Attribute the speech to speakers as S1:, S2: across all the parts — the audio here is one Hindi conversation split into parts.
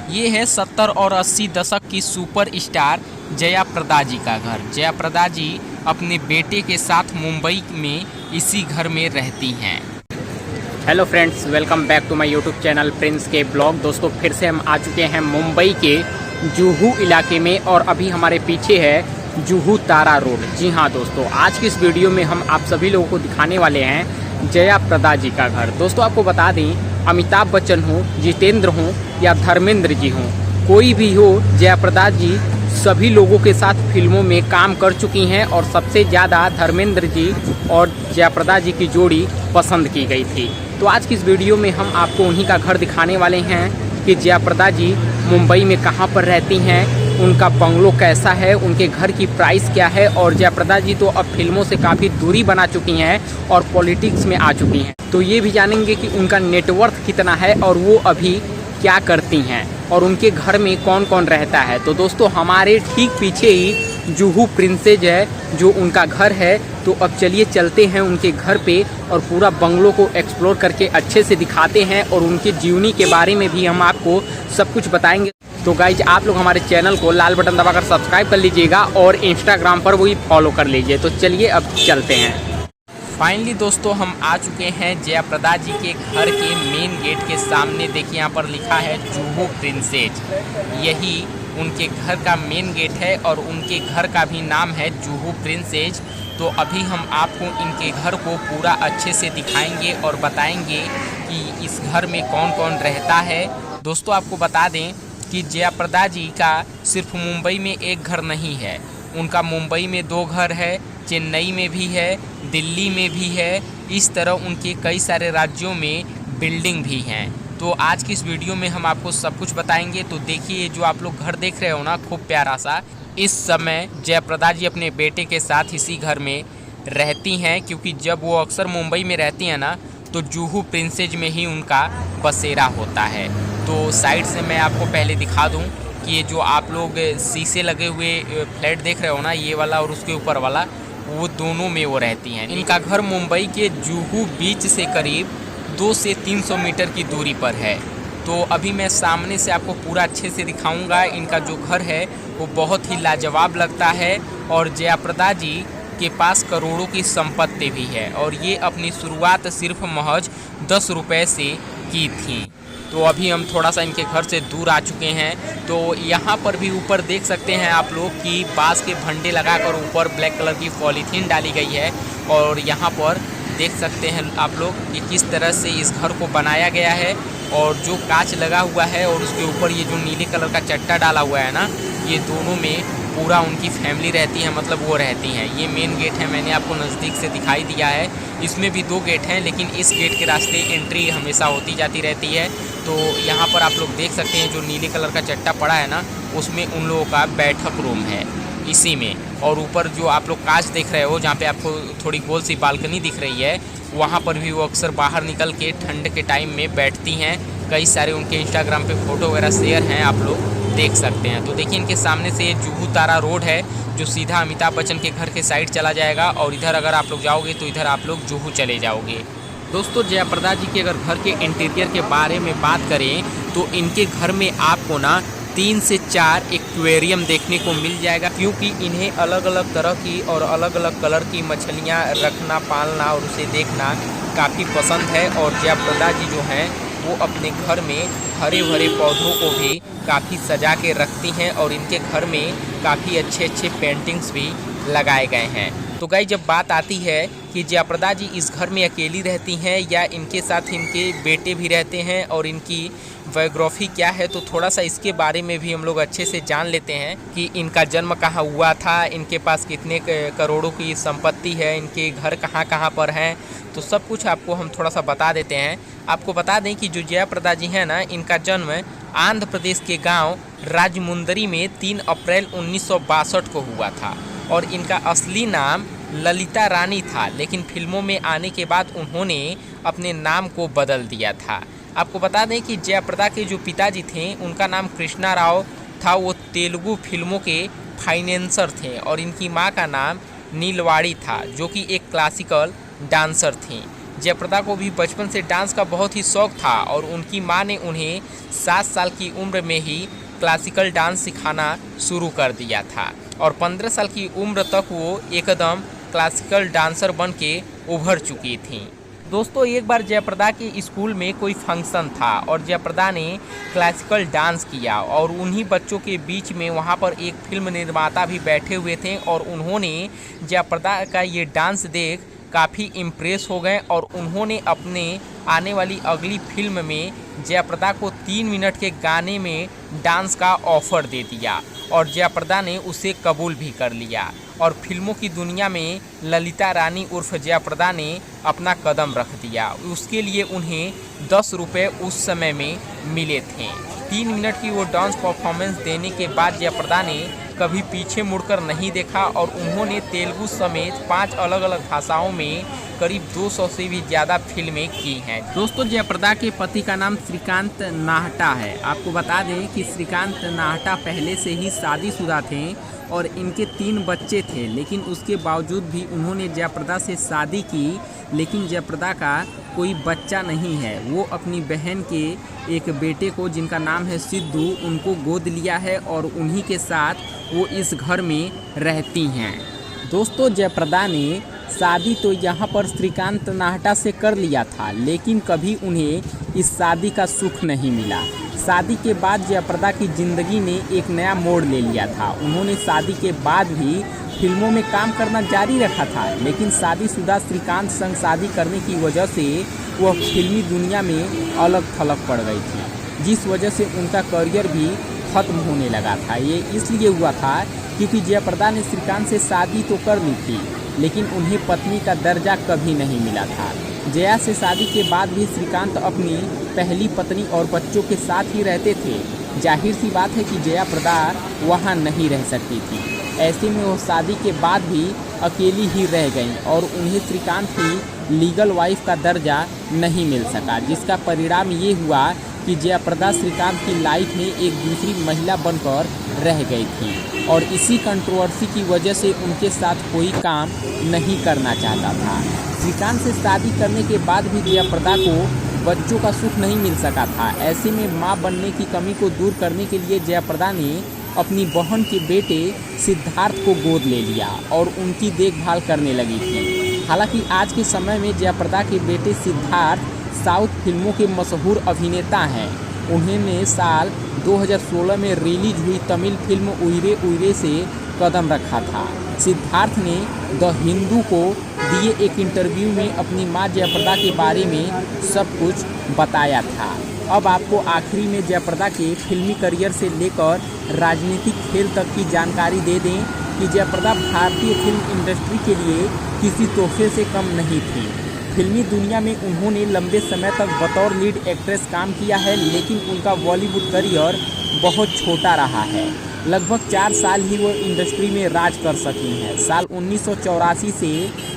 S1: ये है 70 और 80 दशक की सुपर स्टार जया प्रदा जी का घर। जया प्रदा जी अपने बेटे के साथ मुंबई में इसी घर में रहती हैं।
S2: Hello friends, welcome back to my YouTube channel Prince के ब्लॉग। दोस्तों, फिर से हम आ चुके हैं मुंबई के जुहू इलाके में और अभी हमारे पीछे है जुहू तारा रोड। जी हाँ दोस्तों, आज की इस वीडियो में हम आप सभी लोगों को दिखाने वाले हैं जया प्रदा जी का घर। दोस्तों, आपको बता दें, अमिताभ बच्चन हो, जितेंद्र हो या धर्मेंद्र जी हो, कोई भी हो, जया प्रदा जी सभी लोगों के साथ फिल्मों में काम कर चुकी हैं और सबसे ज़्यादा धर्मेंद्र जी और जया प्रदा जी की जोड़ी पसंद की गई थी। तो आज की इस वीडियो में हम आपको उन्हीं का घर दिखाने वाले हैं कि जया प्रदा जी मुंबई में कहां पर रहती हैं, उनका बंगलो कैसा है, उनके घर की प्राइस क्या है। और जया प्रदा जी तो अब फिल्मों से काफ़ी दूरी बना चुकी हैं और पॉलिटिक्स में आ चुकी हैं। तो ये भी जानेंगे कि उनका नेटवर्थ कितना है और वो अभी क्या करती हैं और उनके घर में कौन कौन रहता है। तो दोस्तों, हमारे ठीक पीछे ही जुहू प्रिंसेज है जो उनका घर है। तो अब चलिए चलते हैं उनके घर पे और पूरा बंगलो को एक्सप्लोर करके अच्छे से दिखाते हैं और उनके जीवनी के बारे में भी हम आपको सब कुछ बताएंगे। तो गाइज, आप लोग हमारे चैनल को लाल बटन दबाकर सब्सक्राइब कर लीजिएगा और इंस्टाग्राम पर वही फॉलो कर लीजिए। तो चलिए अब चलते हैं।
S1: फाइनली दोस्तों, हम आ चुके हैं जया प्रदा जी के घर के मेन गेट के सामने। देखिए यहाँ पर लिखा है जुहू प्रिंसेज। यही उनके घर का मेन गेट है और उनके घर का भी नाम है जुहू प्रिंसेज। तो अभी हम आपको इनके घर को पूरा अच्छे से दिखाएंगे और बताएंगे कि इस घर में कौन कौन रहता है। दोस्तों, आपको बता दें कि जया प्रदा जी का सिर्फ मुंबई में एक घर नहीं है, उनका मुंबई में 2 घर है, चेन्नई में भी है, दिल्ली में भी है। इस तरह उनके कई सारे राज्यों में बिल्डिंग भी हैं। तो आज की इस वीडियो में हम आपको सब कुछ बताएंगे। तो देखिए, जो आप लोग घर देख रहे हो ना, खूब प्यारा सा, इस समय जया प्रदा जी अपने बेटे के साथ इसी घर में रहती हैं, क्योंकि जब वो अक्सर मुंबई में रहती हैं ना, तो जुहू प्रिंसेज में ही उनका बसेरा होता है। तो साइड से मैं आपको पहले दिखा दूं कि ये जो आप लोग शीशे लगे हुए फ्लैट देख रहे हो ना, ये वाला और उसके ऊपर वाला, वो दोनों में वो रहती हैं। इनका घर मुंबई के जुहू बीच से करीब 200 से 300 मीटर की दूरी पर है। तो अभी मैं सामने से आपको पूरा अच्छे से दिखाऊंगा। इनका जो घर है वो बहुत ही लाजवाब लगता है और जया प्रदा जी के पास करोड़ों की संपत्ति भी है और ये अपनी शुरुआत सिर्फ महज 10 रुपये से की थी। तो अभी हम थोड़ा सा इनके घर से दूर आ चुके हैं। तो यहाँ पर भी ऊपर देख सकते हैं आप लोग कि बांस के भंडे लगाकर ऊपर ब्लैक कलर की पॉलीथीन डाली गई है और यहाँ पर देख सकते हैं आप लोग कि किस तरह से इस घर को बनाया गया है। और जो कांच लगा हुआ है और उसके ऊपर ये जो नीले कलर का चट्टा डाला हुआ है ना, ये दोनों में पूरा उनकी फैमिली रहती है, मतलब वो रहती हैं। ये मेन गेट है, मैंने आपको नज़दीक से दिखाई दिया है। इसमें भी 2 गेट हैं, लेकिन इस गेट के रास्ते एंट्री हमेशा होती जाती रहती है। तो यहाँ पर आप लोग देख सकते हैं जो नीले कलर का चट्टा पड़ा है ना, उसमें उन लोगों का बैठक रूम है इसी में। और ऊपर जो आप लोग कांच देख रहे हो, जहाँ पे आपको थोड़ी गोल सी बालकनी दिख रही है, वहाँ पर भी वो अक्सर बाहर निकल के ठंड के टाइम में बैठती हैं। कई सारे उनके इंस्टाग्राम पे फ़ोटो वगैरह शेयर हैं, आप लोग देख सकते हैं। तो देखिए, इनके सामने से ये जुहू तारा रोड है जो सीधा अमिताभ बच्चन के घर के साइड चला जाएगा और इधर अगर आप लोग जाओगे तो इधर आप लोग जुहू चले जाओगे। दोस्तों, जया प्रदा जी के अगर घर के इंटीरियर के बारे में बात करें तो इनके घर में आपको ना 3 से 4 एक्वेरियम देखने को मिल जाएगा, क्योंकि इन्हें अलग अलग तरह की और अलग अलग कलर की मछलियाँ रखना, पालना और उसे देखना काफ़ी पसंद है। और जया प्रदा जी जो हैं वो अपने घर में हरे भरे पौधों को भी काफ़ी सजा के रखती हैं और इनके घर में काफ़ी अच्छे अच्छे पेंटिंग्स भी लगाए गए हैं। तो गाइस, जब बात आती है कि जया प्रदा जी इस घर में अकेली रहती हैं या इनके साथ इनके बेटे भी रहते हैं और इनकी बायोग्राफी क्या है, तो थोड़ा सा इसके बारे में भी हम लोग अच्छे से जान लेते हैं कि इनका जन्म कहाँ हुआ था, इनके पास कितने करोड़ों की संपत्ति है, इनके घर कहाँ कहाँ पर हैं। तो सब कुछ आपको हम थोड़ा सा बता देते हैं। आपको बता दें कि जो जया प्रदा जी हैं ना, इनका जन्म आंध्र प्रदेश के गांव राजमुंदरी में 3 अप्रैल 1962 को हुआ था और इनका असली नाम ललिता रानी था, लेकिन फिल्मों में आने के बाद उन्होंने अपने नाम को बदल दिया था। आपको बता दें कि जया प्रदा के जो पिताजी थे उनका नाम कृष्णा राव था, वो तेलुगु फिल्मों के फाइनेंसर थे और इनकी मां का नाम नीलवाड़ी था, जो कि एक क्लासिकल डांसर थी। जयप्रदा को भी बचपन से डांस का बहुत ही शौक था और उनकी मां ने उन्हें 7 साल की उम्र में ही क्लासिकल डांस सिखाना शुरू कर दिया था और 15 साल की उम्र तक वो एकदम क्लासिकल डांसर बन के उभर चुकी थीं। दोस्तों, एक बार जयप्रदा के स्कूल में कोई फंक्शन था और जयप्रदा ने क्लासिकल डांस किया और उन्हीं बच्चों के बीच में वहाँ पर एक फिल्म निर्माता भी बैठे हुए थे और उन्होंने जयप्रदा का ये डांस देख काफ़ी इम्प्रेस हो गए और उन्होंने अपने आने वाली अगली फिल्म में जयप्रदा को 3 मिनट के गाने में डांस का ऑफ़र दे दिया और जयप्रदा ने उसे कबूल भी कर लिया और फिल्मों की दुनिया में ललिता रानी उर्फ जयप्रदा ने अपना कदम रख दिया। उसके लिए उन्हें 10 रुपये उस समय में मिले थे। 3 मिनट की वो डांस परफॉर्मेंस देने के बाद जयप्रदा ने कभी पीछे मुड़कर नहीं देखा और उन्होंने तेलुगु समेत 5 अलग अलग भाषाओं में करीब 200 से भी ज़्यादा फिल्में की हैं। दोस्तों, जयप्रदा के पति का नाम श्रीकांत नाहटा है। आपको बता दें कि श्रीकांत नाहटा पहले से ही शादीशुदा थे और इनके 3 बच्चे थे, लेकिन उसके बावजूद भी उन्होंने जयप्रदा से शादी की, लेकिन जयप्रदा का कोई बच्चा नहीं है। वो अपनी बहन के एक बेटे को, जिनका नाम है सिद्धू, उनको गोद लिया है और उन्हीं के साथ वो इस घर में रहती हैं। दोस्तों, जयप्रदा ने शादी तो यहाँ पर श्रीकांत नाहटा से कर लिया था, लेकिन कभी उन्हें इस शादी का सुख नहीं मिला। शादी के बाद जयप्रदा की ज़िंदगी ने एक नया मोड़ ले लिया था। उन्होंने शादी के बाद भी फिल्मों में काम करना जारी रखा था, लेकिन शादीशुदा श्रीकांत संग शादी करने की वजह से वह फिल्मी दुनिया में अलग थलग पड़ गई थी, जिस वजह से उनका करियर भी खत्म होने लगा था। ये इसलिए हुआ था क्योंकि जयप्रदा ने श्रीकांत से शादी तो कर ली थी, लेकिन उन्हें पत्नी का दर्जा कभी नहीं मिला था। जया से शादी के बाद भी श्रीकांत अपनी पहली पत्नी और बच्चों के साथ ही रहते थे। जाहिर सी बात है कि जयाप्रदा वहाँ नहीं रह सकती थी। ऐसे में वो शादी के बाद भी अकेली ही रह गईं और उन्हें श्रीकांत की लीगल वाइफ का दर्जा नहीं मिल सका, जिसका परिणाम ये हुआ कि जयाप्रदा श्रीकांत की लाइफ में एक दूसरी महिला बनकर रह गई थी और इसी कंट्रोवर्सी की वजह से उनके साथ कोई काम नहीं करना चाहता था। श्रीकांत से शादी करने के बाद भी जयाप्रदा को बच्चों का सुख नहीं मिल सका था। ऐसे में मां बनने की कमी को दूर करने के लिए जयाप्रदा ने अपनी बहन के बेटे सिद्धार्थ को गोद ले लिया और उनकी देखभाल करने लगी थी। हालांकि आज के समय में जयाप्रदा के बेटे सिद्धार्थ साउथ फिल्मों के मशहूर अभिनेता हैं। उन्होंने साल 2016 में रिलीज हुई तमिल फिल्म उइरे उइरे से कदम रखा था। सिद्धार्थ ने द हिंदू को दिए एक इंटरव्यू में अपनी मां जयाप्रदा के बारे में सब कुछ बताया था। अब आपको आखिरी में जयाप्रदा के फिल्मी करियर से लेकर राजनीतिक खेल तक की जानकारी दे दें कि जयाप्रदा भारतीय फिल्म इंडस्ट्री के लिए किसी तोहफे से कम नहीं थी। फिल्मी दुनिया में उन्होंने लंबे समय तक बतौर लीड एक्ट्रेस काम किया है, लेकिन उनका बॉलीवुड करियर बहुत छोटा रहा है। लगभग 4 साल ही वो इंडस्ट्री में राज कर सकी हैं। साल 1984 से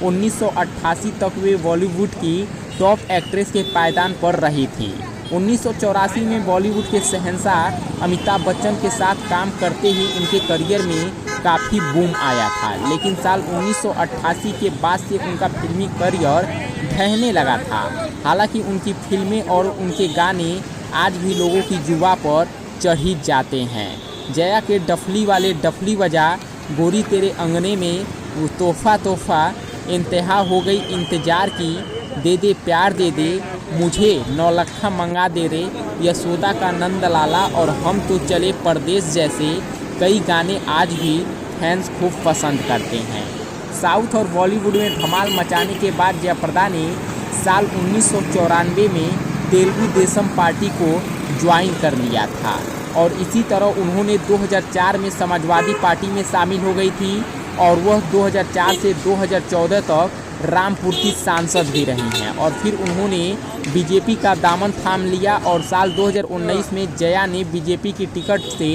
S1: 1988 तक वे बॉलीवुड की टॉप एक्ट्रेस के पायदान पर रही थी। 1984 में बॉलीवुड के शहंशाह अमिताभ बच्चन के साथ काम करते ही उनके करियर में काफ़ी बूम आया था, लेकिन साल 1988 के बाद से उनका फिल्मी करियर ढहने लगा था। हालांकि उनकी फिल्में और उनके गाने आज भी लोगों की जुबां पर चढ़ी जाते हैं। जया के डफली वाले डफली बजा, गोरी तेरे अंगने में, तोहफा तोहफा, इंतहा हो गई इंतजार की, दे दे प्यार दे दे, मुझे 9 लखा मंगा दे रे, यशोदा का नंद लाला और हम तो चले परदेश जैसे कई गाने आज भी फैंस खूब पसंद करते हैं। साउथ और बॉलीवुड में धमाल मचाने के बाद जयाप्रदा ने साल 1994 में तेलुगु देशम पार्टी को ज्वाइन कर लिया था और इसी तरह उन्होंने 2004 में समाजवादी पार्टी में शामिल हो गई थी और वह 2004 से 2014 तक रामपुर की सांसद भी रही हैं और फिर उन्होंने बीजेपी का दामन थाम लिया और साल 2019 में जया ने बीजेपी की टिकट से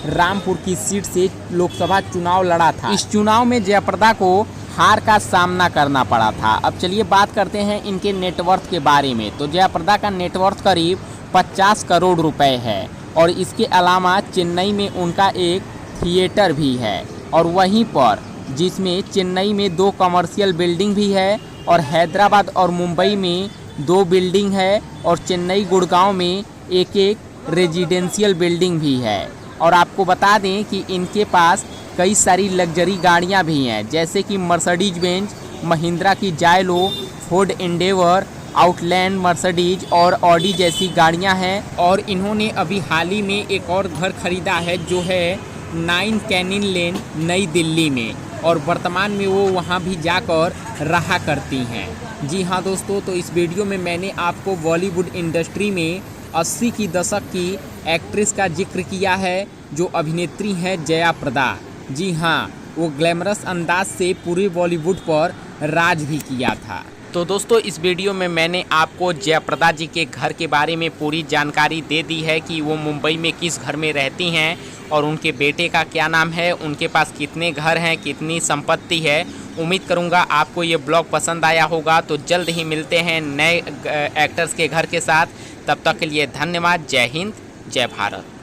S1: रामपुर की सीट से लोकसभा चुनाव लड़ा था। इस चुनाव में जयाप्रदा को हार का सामना करना पड़ा था। अब चलिए बात करते हैं इनके नेटवर्थ के बारे में। तो जयाप्रदा का नेटवर्थ करीब 50 करोड़ रुपए है और इसके अलावा चेन्नई में उनका एक थिएटर भी है और वहीं पर जिसमें चेन्नई में 2 कमर्शियल बिल्डिंग भी है
S2: और हैदराबाद और मुंबई में 2 बिल्डिंग है और चेन्नई गुड़गांव में एक रेजिडेंशियल बिल्डिंग भी है। और आपको बता दें कि इनके पास कई सारी लग्जरी गाड़ियां भी हैं, जैसे कि मर्सिडीज बेंज, महिंद्रा की जायलो, फोर्ड एंडेवर, आउटलैंड मर्सिडीज और ऑडी जैसी गाड़ियां हैं। और इन्होंने अभी हाल ही में एक और घर खरीदा है जो है 9 कैनिन लेन नई दिल्ली में, और वर्तमान में वो वहाँ भी जाकर रहा करती हैं। जी हाँ दोस्तों, तो इस वीडियो में मैंने आपको बॉलीवुड इंडस्ट्री में 80 की दशक की एक्ट्रेस का जिक्र किया है जो अभिनेत्री हैं जया प्रदा। जी हाँ, वो ग्लैमरस अंदाज से पूरे बॉलीवुड पर राज भी किया था। तो दोस्तों, इस वीडियो में मैंने आपको जया प्रदा जी के घर के बारे में पूरी जानकारी दे दी है कि वो मुंबई में किस घर में रहती हैं और उनके बेटे का क्या नाम है, उनके पास कितने घर हैं, कितनी संपत्ति है। उम्मीद करूंगा आपको ये ब्लॉग पसंद आया होगा। तो जल्द ही मिलते हैं नए एक्टर्स के घर के साथ। तब तक के लिए धन्यवाद। जय हिंद, जय भारत।